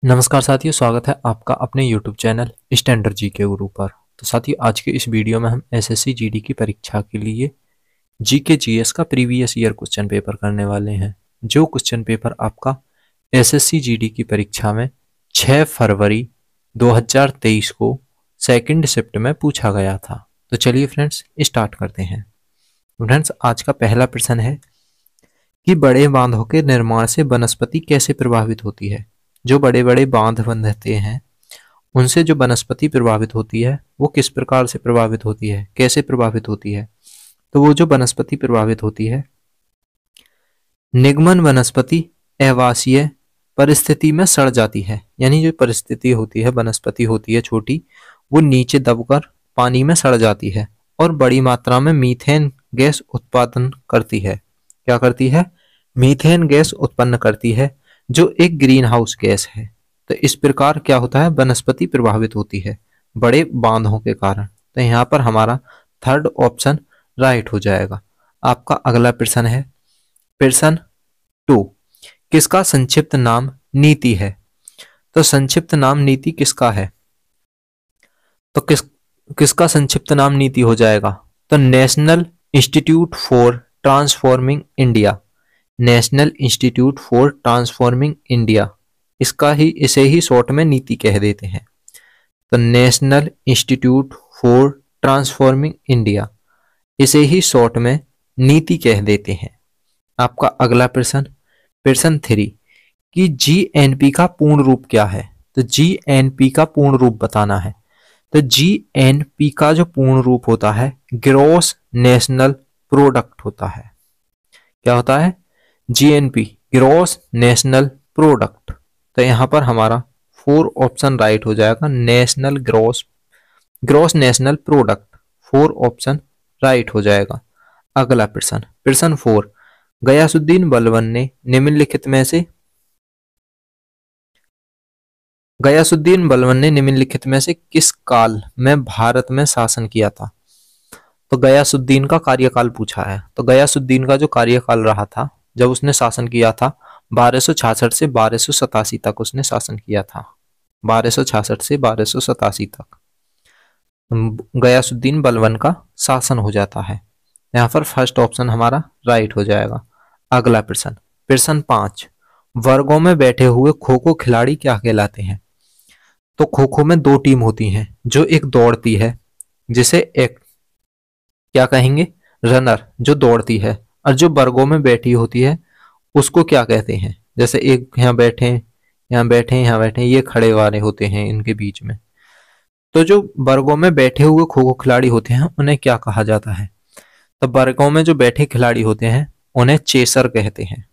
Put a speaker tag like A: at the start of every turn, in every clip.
A: नमस्कार साथियों, स्वागत है आपका अपने YouTube चैनल स्टैंडर्ड जी के गुरु पर। तो साथियों, आज के इस वीडियो में हम एसएससी जीडी की परीक्षा के लिए जीके जीएस का प्रीवियस ईयर क्वेश्चन पेपर करने वाले हैं। जो क्वेश्चन पेपर आपका एसएससी जीडी की परीक्षा में 6 फरवरी 2023 को सेकंड शिफ्ट में पूछा गया था। तो चलिए फ्रेंड्स, स्टार्ट करते हैं। फ्रेंड्स, आज का पहला प्रश्न है कि बड़े बांधों के निर्माण से वनस्पति कैसे प्रभावित होती है। जो बड़े बड़े बांध बनते हैं उनसे जो वनस्पति प्रभावित होती है वो किस प्रकार से प्रभावित होती है, कैसे प्रभावित होती है। तो वो जो वनस्पति प्रभावित होती है, निगमन वनस्पति अवासीय परिस्थिति में सड़ जाती है। यानी जो परिस्थिति होती है, वनस्पति होती है छोटी, वो नीचे दबकर पानी में सड़ जाती है और बड़ी मात्रा में मीथेन गैस उत्पादन करती है। क्या करती है? मीथेन गैस उत्पन्न करती है, जो एक ग्रीन हाउस गैस है। तो इस प्रकार क्या होता है, वनस्पति प्रभावित होती है बड़े बांधों के कारण। तो यहाँ पर हमारा थर्ड ऑप्शन राइट हो जाएगा। आपका अगला प्रश्न है प्रश्न 2, किसका संक्षिप्त नाम नीति है। तो संक्षिप्त नाम नीति किसका है? तो किसका संक्षिप्त नाम नीति हो जाएगा? तो national institute for transforming India. National institute for transforming India, इसे ही शॉर्ट में नीति कह देते हैं। तो national institute for transforming India, इसे ही शॉर्ट में नीति कह देते हैं। आपका अगला प्रश्न प्रश्न 3, कि जीएनपी का पूर्ण रूप क्या है। तो जीएनपी का पूर्ण रूप बताना है। तो जीएनपी का जो पूर्ण रूप होता है, ग्रॉस नेशनल प्रोडक्ट होता है। क्या होता है? GNP, gross national product. तो यहां पर हमारा 4 ऑप्शन राइट हो जाएगा। National gross national product, 4 option right हो जाएगा। अगला प्रश्न प्रश्न 4, गयासुद्दीन बलबन ने निम्नलिखित में से किस काल में भारत में शासन किया था। तो गयासुद्दीन का कार्यकाल पूछा है। तो गयासुद्दीन का जो कार्यकाल रहा था, जब उसने शासन किया था, 1266 से 1287 तक उसने शासन किया था। 1266 से 1287 तक गयासुद्दीन बलबन का शासन हो जाता है। यहाँ पर फर्स्ट ऑप्शन हमारा राइट हो जाएगा। अगला प्रश्न प्रश्न 5, वर्गों में बैठे हुए खो खो खिलाड़ी क्या कहलाते हैं। तो खो खो में 2 टीम होती हैं। जो एक दौड़ती है, जिसे एक क्या कहेंगे, रनर, जो दौड़ती है, और जो वर्गों में बैठी होती है उसको क्या कहते हैं। जैसे एक यहाँ बैठे, यहाँ बैठे, यहाँ बैठे, ये खड़े वाले होते हैं इनके बीच में। तो जो वर्गों में बैठे हुए खो खो खिलाड़ी होते हैं उन्हें क्या कहा जाता है। तो वर्गों में जो बैठे खिलाड़ी होते हैं उन्हें चेसर कहते हैं।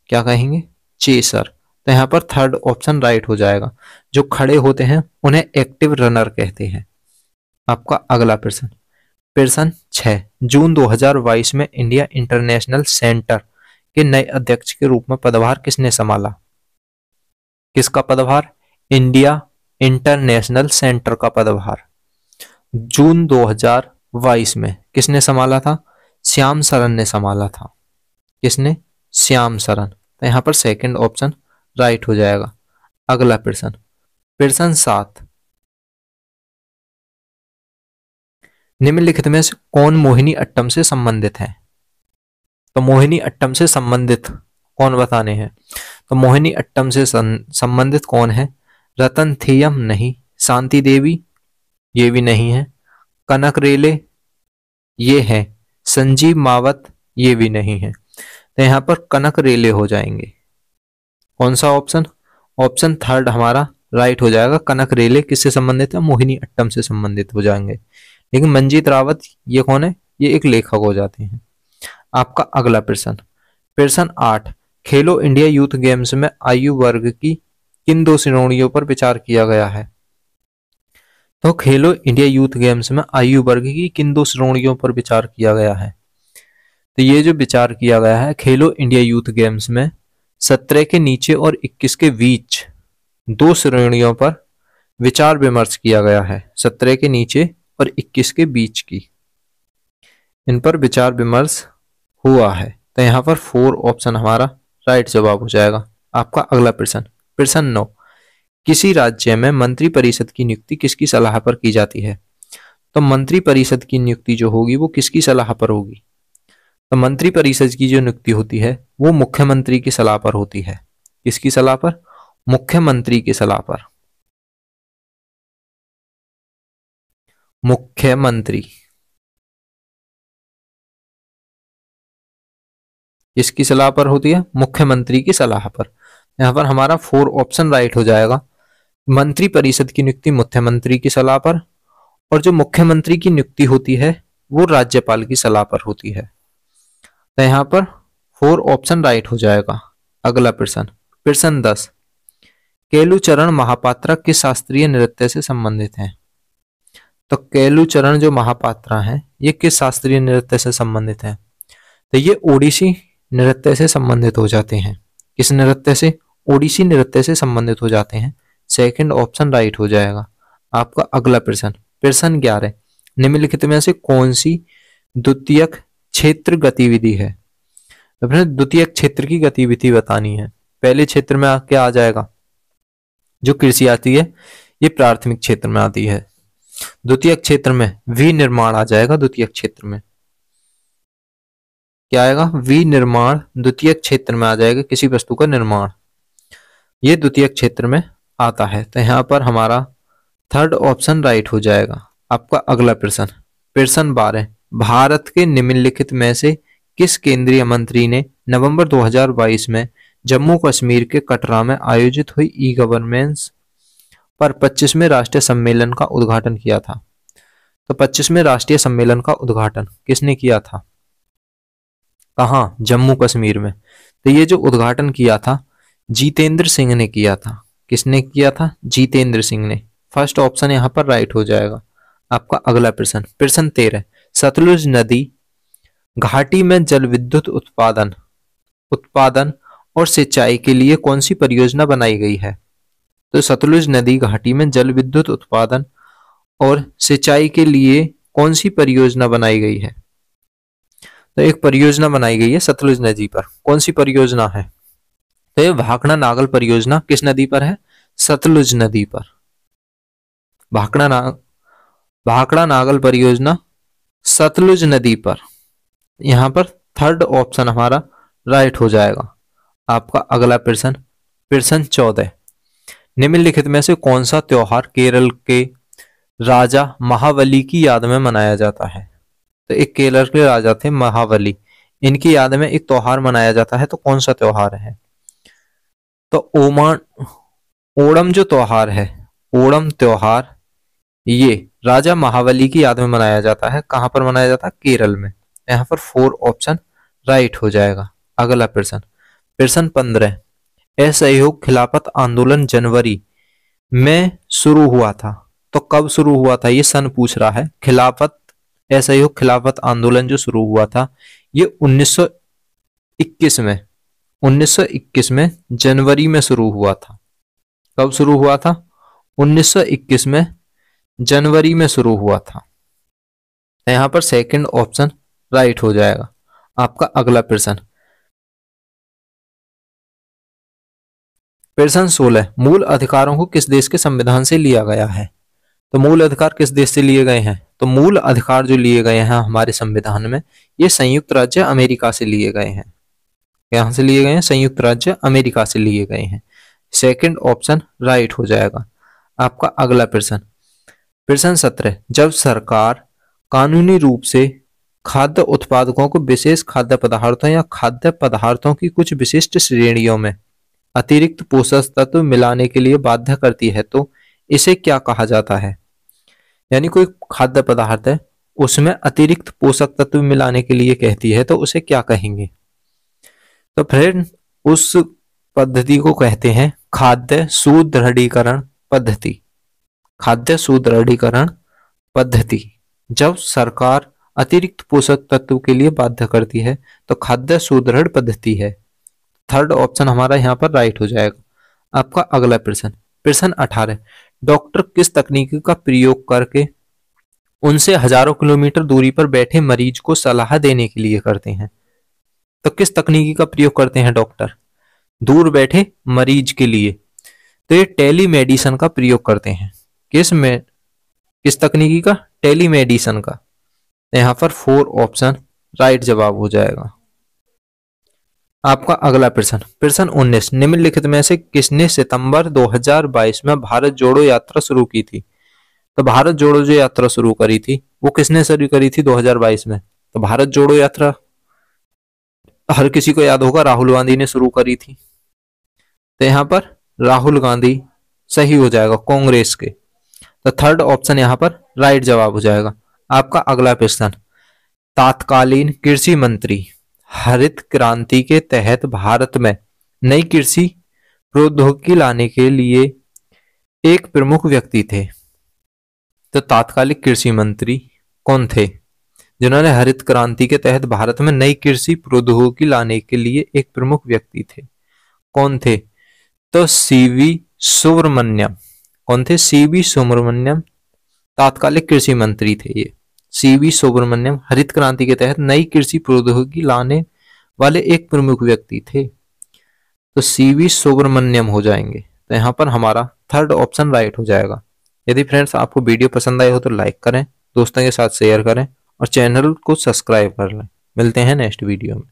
A: क्या कहेंगे? चेसर। तो यहाँ पर थर्ड ऑप्शन राइट हो जाएगा। जो खड़े होते हैं उन्हें एक्टिव रनर कहते हैं। आपका अगला प्रश्न प्रश्न 6, जून 2022 में इंडिया इंटरनेशनल सेंटर के नए अध्यक्ष के रूप में पदभार किसने संभाला। किसका पदभार? इंडिया इंटरनेशनल सेंटर का पदभार जून 2022 में किसने संभाला था? श्याम सरन ने संभाला था। किसने? श्याम सरन। तो यहाँ पर सेकंड ऑप्शन राइट हो जाएगा। अगला प्रश्न प्रश्न 7, निम्नलिखित में से कौन मोहिनी अट्टम से संबंधित है। तो मोहिनी अट्टम से संबंधित कौन बताने हैं। तो मोहिनी अट्टम से संबंधित कौन है? रतन थेयम नहीं, शांति देवी ये भी नहीं है, कनक रेले ये है, संजीव मावत ये भी नहीं है। तो यहाँ पर कनक रेले हो जाएंगे। कौन सा ऑप्शन? ऑप्शन थर्ड हमारा राइट हो जाएगा। कनक रेले किससे संबंधित है? मोहिनी अट्टम से संबंधित हो जाएंगे। लेकिन मंजीत रावत ये कौन है? ये एक लेखक हो जाते हैं। आपका अगला प्रश्न प्रश्न 8, खेलो इंडिया यूथ गेम्स में आयु वर्ग की किन 2 श्रेणियों पर विचार किया गया है। तो खेलो इंडिया यूथ गेम्स में आयु वर्ग की किन 2 श्रेणियों पर विचार किया गया है। तो ये जो विचार किया गया है खेलो इंडिया यूथ गेम्स में 17 के नीचे और 21 के बीच 2 श्रेणियों पर विचार विमर्श किया गया है। 17 के नीचे और 21 के बीच की, इन पर विचार विमर्श हुआ है। तो यहाँ पर 4 ऑप्शन हमारा राइट जवाब हो जाएगा। आपका अगला प्रश्न प्रश्न 9, किसी राज्य में मंत्री परिषद की नियुक्ति किसकी सलाह पर की जाती है? तो मंत्री परिषद की नियुक्ति जो होगी वो किसकी सलाह पर होगी? तो मंत्री परिषद की जो नियुक्ति होती है वो मुख्यमंत्री की सलाह पर होती है। किसकी सलाह पर? मुख्यमंत्री की सलाह पर। मुख्यमंत्री किसकी सलाह पर होती है? मुख्यमंत्री की सलाह पर। यहां पर हमारा 4 ऑप्शन राइट हो जाएगा। मंत्री परिषद की नियुक्ति मुख्यमंत्री की सलाह पर, और जो मुख्यमंत्री की नियुक्ति होती है वो राज्यपाल की सलाह पर होती है। तो यहाँ पर 4 ऑप्शन राइट हो जाएगा। अगला प्रश्न, प्रश्न 10, केलुचरण महापात्रा किस शास्त्रीय नृत्य से संबंधित हैं? तो केलुचरण जो महापात्रा हैं ये किस शास्त्रीय नृत्य से संबंधित हैं? तो ये ओडिसी नृत्य से संबंधित हो जाते हैं। किस नृत्य से? ओडिसी नृत्य से संबंधित हो जाते हैं। सेकंड ऑप्शन राइट हो जाएगा। आपका अगला प्रश्न, प्रश्न 11, निम्नलिखित में से कौन सी द्वितीयक क्षेत्र गतिविधि है? द्वितीयक क्षेत्र की गतिविधि बतानी है। पहले क्षेत्र में क्या आ जाएगा? जो कृषि आती है ये प्राथमिक क्षेत्र में आती है। द्वितीयक क्षेत्र में विनिर्माण आ जाएगा। द्वितीयक क्षेत्र में क्या आएगा? विनिर्माण द्वितीयक क्षेत्र में आ जाएगा, किसी वस्तु का निर्माण, ये द्वितीयक क्षेत्र में आता है। तो यहाँ पर हमारा थर्ड ऑप्शन राइट हो जाएगा। आपका अगला प्रश्न, प्रश्न 12, भारत के निम्नलिखित में से किस केंद्रीय मंत्री ने नवंबर 2022 में जम्मू कश्मीर के कटरा में आयोजित हुई ई गवर्नेंस पर 25वें राष्ट्रीय सम्मेलन का उद्घाटन किया था? तो 25वें राष्ट्रीय सम्मेलन का उद्घाटन किसने किया था? कहाँ? जम्मू कश्मीर में। तो ये जो उद्घाटन किया था जितेंद्र सिंह ने किया था। किसने किया था? जितेंद्र सिंह ने। फर्स्ट ऑप्शन यहाँ पर राइट हो जाएगा। आपका अगला प्रश्न, प्रश्न 13, सतलुज नदी घाटी में जल विद्युत उत्पादन उत्पादन और सिंचाई के लिए कौन सी परियोजना बनाई गई है? तो सतलुज नदी घाटी में जल विद्युत उत्पादन और सिंचाई के लिए कौन सी परियोजना बनाई गई है? तो एक परियोजना बनाई गई है सतलुज नदी पर। कौन सी परियोजना है? तो ये भाखड़ा नागल परियोजना किस नदी पर है? सतलुज नदी पर। भाखड़ा नागल परियोजना सतलुज नदी पर। यहां पर थर्ड ऑप्शन हमारा राइट हो जाएगा। आपका अगला प्रश्न, प्रश्न 14, निम्नलिखित में से कौन सा त्योहार केरल के राजा महाबली की याद में मनाया जाता है? तो एक केरल के राजा थे महाबली, इनकी याद में एक त्योहार मनाया जाता है। तो कौन सा त्योहार है? तो ओणम जो त्योहार है, ओणम त्योहार ये राजा महाबली की याद में मनाया जाता है। कहां पर मनाया जाता है? केरल में। यहाँ पर 4 ऑप्शन राइट हो जाएगा। अगला प्रश्न, प्रश्न 15, असहयोग खिलाफत आंदोलन जनवरी में शुरू हुआ था। तो कब शुरू हुआ था ये सन पूछ रहा है। खिलाफत असहयोग खिलाफत आंदोलन जो शुरू हुआ था ये 1921 में जनवरी में शुरू हुआ था। कब शुरू हुआ था? 1921 में जनवरी में शुरू हुआ था। यहां पर सेकंड ऑप्शन राइट हो जाएगा। आपका अगला प्रश्न, प्रश्न 16, मूल अधिकारों को किस देश के संविधान से लिया गया है? तो मूल अधिकार किस देश से लिए गए हैं? तो मूल अधिकार जो लिए गए हैं हमारे संविधान में ये संयुक्त राज्य अमेरिका से लिए गए हैं। यहां से लिए गए हैं? संयुक्त राज्य अमेरिका से लिए गए हैं। सेकंड ऑप्शन राइट हो जाएगा। आपका अगला प्रश्न, प्रश्न 17, जब सरकार कानूनी रूप से खाद्य उत्पादकों को विशेष खाद्य पदार्थों या खाद्य पदार्थों की कुछ विशिष्ट श्रेणियों में अतिरिक्त पोषक तत्व मिलाने के लिए बाध्य करती है तो इसे क्या कहा जाता है? यानी कोई खाद्य पदार्थ है उसमें अतिरिक्त पोषक तत्व मिलाने के लिए कहती है तो उसे क्या कहेंगे? तो फ्रेंड उस पद्धति को कहते हैं खाद्य सुदृढ़ीकरण पद्धति। खाद्य सुदृढ़ीकरण पद्धति। जब सरकार अतिरिक्त पोषक तत्व के लिए बाध्य करती है तो खाद्य सुदृढ़ पद्धति है। थर्ड ऑप्शन हमारा यहाँ पर राइट हो जाएगा। आपका अगला प्रश्न, प्रश्न 18, डॉक्टर किस तकनीक का प्रयोग करके उनसे हजारों किलोमीटर दूरी पर बैठे मरीज को सलाह देने के लिए करते हैं? तो किस तकनीकी का प्रयोग करते हैं डॉक्टर दूर बैठे मरीज के लिए? तो ये टेलीमेडिसन का प्रयोग करते हैं। किस तकनीकी का? टेलीमेडिसन का। यहाँ पर 4 ऑप्शन राइट जवाब हो जाएगा। आपका अगला प्रश्न, प्रश्न 19, निम्नलिखित में से किसने सितंबर 2022 में भारत जोड़ो यात्रा शुरू की थी? तो भारत जोड़ो जो यात्रा शुरू करी थी वो किसने शुरू करी थी 2022 में? तो भारत जोड़ो यात्रा हर किसी को याद होगा, राहुल गांधी ने शुरू करी थी। तो यहाँ पर राहुल गांधी सही हो जाएगा, कांग्रेस के। तो थर्ड ऑप्शन यहाँ पर राइट जवाब हो जाएगा। आपका अगला प्रश्न, तत्कालीन कृषि मंत्री हरित क्रांति के तहत भारत में नई कृषि प्रौद्योगिकी लाने के लिए एक प्रमुख व्यक्ति थे। तो तात्कालिक कृषि मंत्री कौन थे जिन्होंने हरित क्रांति के तहत भारत में नई कृषि प्रौद्योगिकी लाने के लिए एक प्रमुख व्यक्ति थे? कौन थे? तो सीवी सुब्रमण्यम। कौन थे? सीवी सुब्रमण्यम तात्कालिक कृषि मंत्री थे ये। सीवी सुब्रमण्यम हरित क्रांति के तहत नई कृषि प्रौद्योगिकी लाने वाले एक प्रमुख व्यक्ति थे। तो सीवी सुब्रमण्यम हो जाएंगे। तो यहाँ पर हमारा थर्ड ऑप्शन राइट हो जाएगा। यदि फ्रेंड्स आपको वीडियो पसंद आए हो तो लाइक करें, दोस्तों के साथ शेयर करें और चैनल को सब्सक्राइब कर लें। मिलते हैं नेक्स्ट वीडियो में।